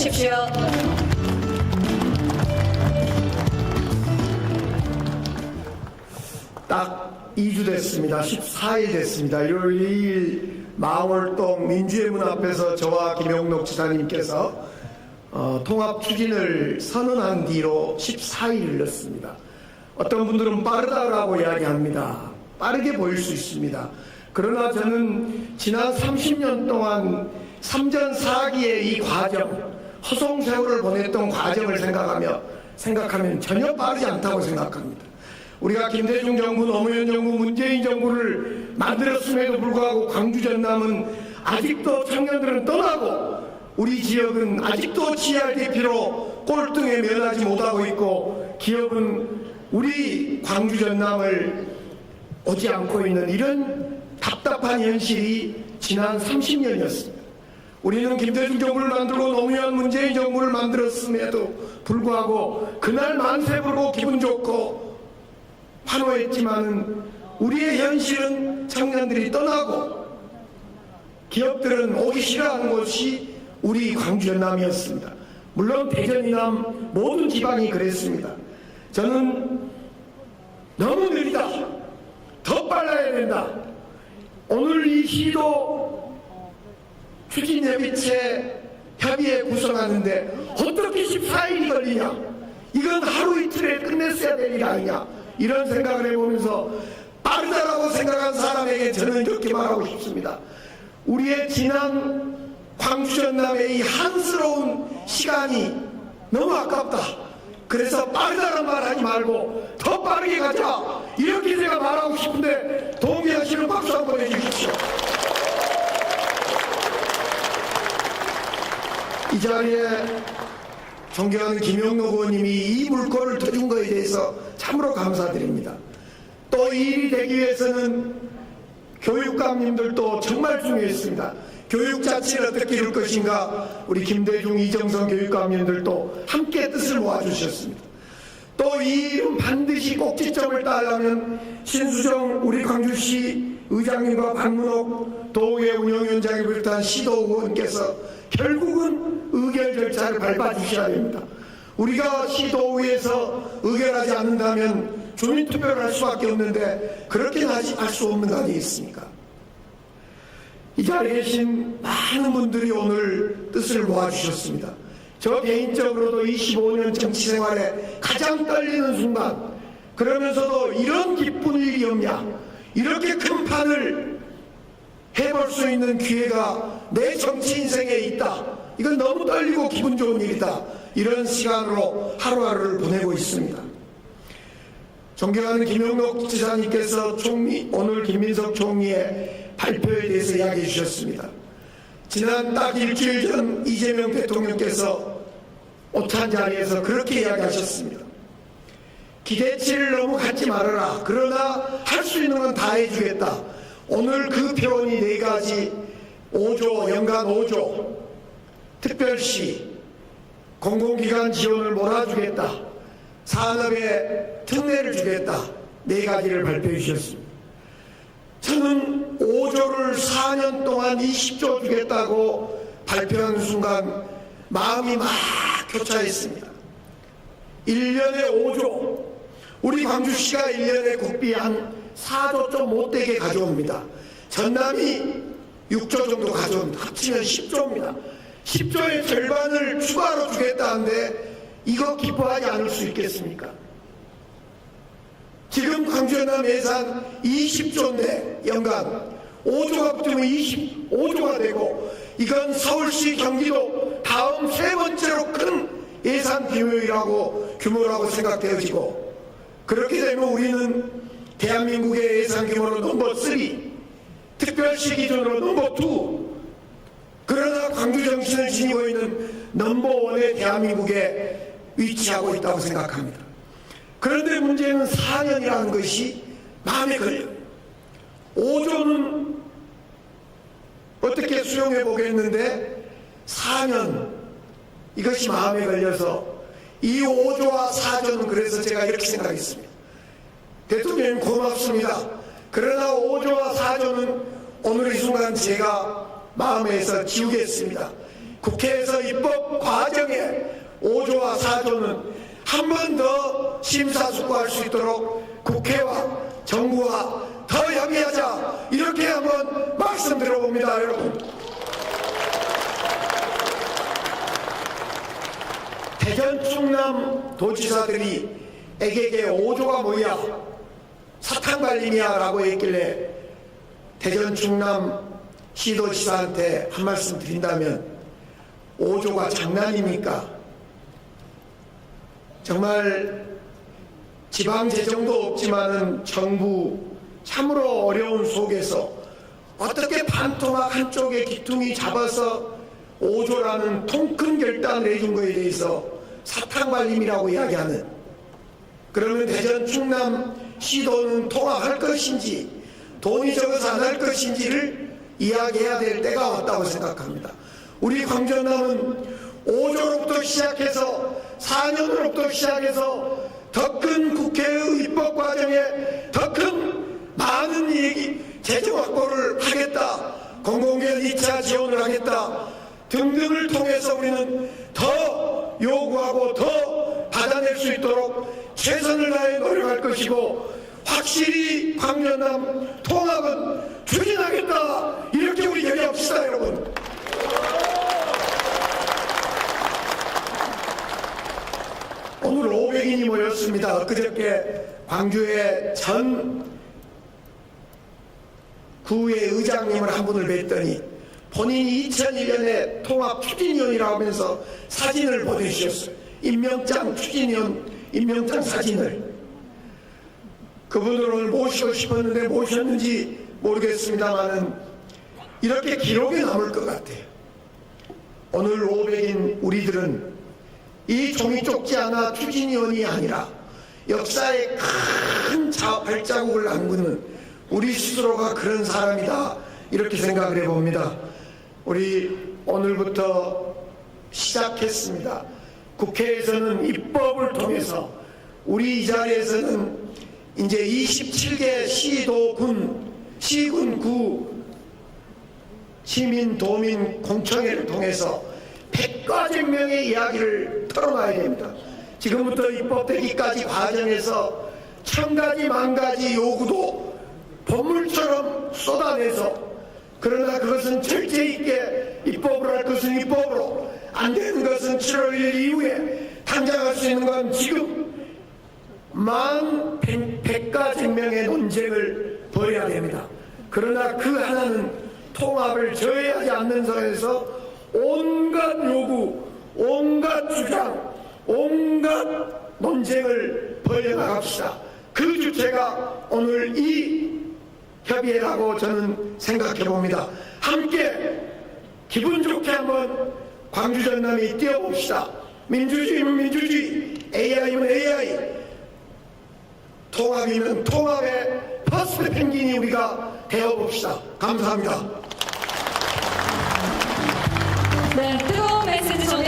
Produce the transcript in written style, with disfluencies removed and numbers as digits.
주십시오. 딱 2주 됐습니다. 14일 됐습니다. 일요일 마월동 민주의 문 앞에서 저와 김영록 지사님께서 통합 추진을 선언한 뒤로 14일을 넣습니다. 어떤 분들은 빠르다라고 이야기합니다. 빠르게 보일 수 있습니다. 그러나 저는 지난 30년 동안 3전 4기의 이 과정, 허송세월을 보냈던 과정을 생각하면 전혀 빠르지 않다고 생각합니다. 우리가 김대중 정부, 노무현 정부, 문재인 정부를 만들었음에도 불구하고 광주 전남은 아직도 청년들은 떠나고 우리 지역은 아직도 GRDP로 꼴등에 면하지 못하고 있고 기업은 우리 광주 전남을 오지 않고 있는 이런 답답한 현실이 지난 30년이었습니다. 우리는 김대중 정부를 만들고 노무현 문재인 정부를 만들었음에도 불구하고 그날 만세 불고 기분 좋고 환호했지만은 우리의 현실은 청년들이 떠나고 기업들은 오기 싫어하는 곳이 우리 광주 전남이었습니다. 물론 대전 이남 모든 지방이 그랬습니다. 저는 너무 느리다, 더 빨라야 된다. 오늘 이 시도 추진협의체 협의회 구성하는데 어떻게 14일이 걸리냐, 이건 하루 이틀에 끝냈어야 될 일 아니냐, 이런 생각을 해보면서 빠르다라고 생각한 사람에게 저는 이렇게 말하고 싶습니다. 우리의 지난 광주 전남의 이 한스러운 시간이 너무 아깝다. 그래서 빠르다는 말 하지 말고 더 빠르게 가자, 이렇게 제가 말하고 싶은데 동의하시는 박수 한번 해주십시오. 이 자리에 존경하는 김영록 의원님이 이 물꼬를 터준 것에 대해서 참으로 감사드립니다. 또 이 일이 되기 위해서는 교육감님들도 정말 중요했습니다. 교육자치를 어떻게 이룰 것인가, 우리 김대중, 이정성 교육감님들도 함께 뜻을 모아주셨습니다. 또 이 일은 반드시 꼭지점을 따려면 신수정 우리 광주시 의장님과 박문옥 도의회 운영위원장을 비롯한 시도 의원께서 결국은 의결 절차를 밟아주셔야 됩니다. 우리가 시도의회에서 의결하지 않는다면 주민투표를 할 수밖에 없는데 그렇게는 할 수 없는 거 아니겠습니까? 이 자리에 계신 많은 분들이 오늘 뜻을 모아주셨습니다. 저 개인적으로도 25년 정치생활에 가장 떨리는 순간, 그러면서도 이런 기쁜 일이 없냐, 이렇게 큰 판을 해볼 수 있는 기회가 내 정치 인생에 있다, 이건 너무 떨리고 기분 좋은 일이다, 이런 시간으로 하루하루를 보내고 있습니다. 존경하는 김영록 지사님께서 오늘 김민석 총리의 발표에 대해서 이야기해 주셨습니다. 지난 딱 일주일 전 이재명 대통령께서 오찬 자리에서 그렇게 이야기하셨습니다. 기대치를 너무 갖지 말아라. 그러나 할 수 있는 건 다 해주겠다. 오늘 그 표현이 4가지, 5조, 연간 5조, 특별시, 공공기관 지원을 몰아주겠다, 산업에 특례를 주겠다, 4가지를 발표해 주셨습니다. 저는 5조를 4년 동안 20조 주겠다고 발표하는 순간 마음이 막 교차했습니다. 1년에 5조, 우리 광주시가 1년에 국비 한 4조 좀 못되게 가져옵니다. 전남이 6조 정도 가져옵니다. 합치면 10조입니다. 10조의 절반을 추가로 주겠다는데 이거 기뻐하지 않을 수 있겠습니까? 지금 광주 전남 예산 20조인데 연간 5조가 붙으면 25조가 되고, 이건 서울시, 경기도 다음 3번째로 큰 예산 규모라고 생각되어지고, 그렇게 되면 우리는 대한민국의 예산 규모로 넘버 3, 특별시 기준으로 넘버 2, 그러나 광주 정신을 지니고 있는 넘버 1의 대한민국에 위치하고 있다고 생각합니다. 그런데 문제는 4년이라는 것이 마음에 걸려요. 5조는 어떻게 수용해 보겠는데 4년, 이것이 마음에 걸려서 이 5조와 4조는, 그래서 제가 이렇게 생각했습니다. 대통령님 고맙습니다. 그러나 5조와 4조는 오늘 이 순간 제가 마음에서 지우겠습니다. 국회에서 입법 과정에 5조와 4조는 한 번 더 심사숙고할 수 있도록 국회와 정부와 더 협의하자, 이렇게 한번 말씀드려봅니다. 여러분, 대전 충남 도지사들이 에게게 5조가 뭐야, 사탕발림이야 라고 했길래 대전 충남 시도지사한테 한 말씀 드린다면, 5조가 장난입니까? 정말 지방재정도 없지만은 정부 참으로 어려운 속에서 어떻게 반토막 한쪽에 기퉁이 잡아서 5조라는 통큰 결단을 해준 거에 대해서 사탕발림이라고 이야기하는, 그러면 대전 충남 시도는 통합할 것인지 돈이 적어서 안 할 것인지를 이야기해야 될 때가 왔다고 생각합니다. 우리 광전남은 5조로부터 시작해서 4년으로부터 시작해서 더 큰 국회의 입법 과정에 더 큰 많은 얘기 재정 확보를 하겠다, 공공기관 2차 지원을 하겠다 등등을 통해서 우리는 더 요구하고 더 받아낼 수 있도록 최선을 다해 노력할 것이고, 확실히 광전남 통합은 추진하겠다, 이렇게 우리 얘기합시다. 여러분, 오늘 500인이 모였습니다. 엊그저께 광주의 전 구의 의장님을 한 분을 뵀더니 본인이 2001년에 통합 추진위원이라고 하면서 사진을 보내주셨어요. 임명장 추진위원 임명장 사진을. 그분을 오늘 모시고 싶었는데 모셨는지 모르겠습니다만은 이렇게 기록에 남을 것 같아요. 오늘 500인 우리들은 이 종이 쪽지 하나 추진위원이 아니라 역사의 큰 발자국을 남기는 우리 스스로가 그런 사람이다, 이렇게 생각을 해봅니다. 우리 오늘부터 시작했습니다. 국회에서는 입법을 통해서 우리 이 자리에서는 이제 27개 시도군, 시군, 구, 시민, 도민, 공청회를 통해서 100가정명의 이야기를 털어놔야 됩니다. 지금부터 입법되기까지 과정에서 1000가지, 10,000가지 요구도 본물처럼 쏟아내서, 그러나 그것은 절제 있게 입법을 할 것은 입법으로, 안 되는 것은 7월 1일 이후에 당장 할 수 있는 건 지금 100가정명의 논쟁을 벌여야 됩니다. 그러나 그 하나는 통합을 저해하지 않는 선에서 온갖 요구, 온갖 주장, 온갖 논쟁을 벌여나갑시다. 그 주체가 오늘 이 협의회라고 저는 생각해 봅니다. 함께 기분 좋게 한번 광주 전남이 뛰어봅시다. 민주주의면 민주주의, AI면 AI, 통합이면 통합의 퍼스트 펭귄이 우리가 되어봅시다. 감사합니다. 네, 뜨거운 메시지 전해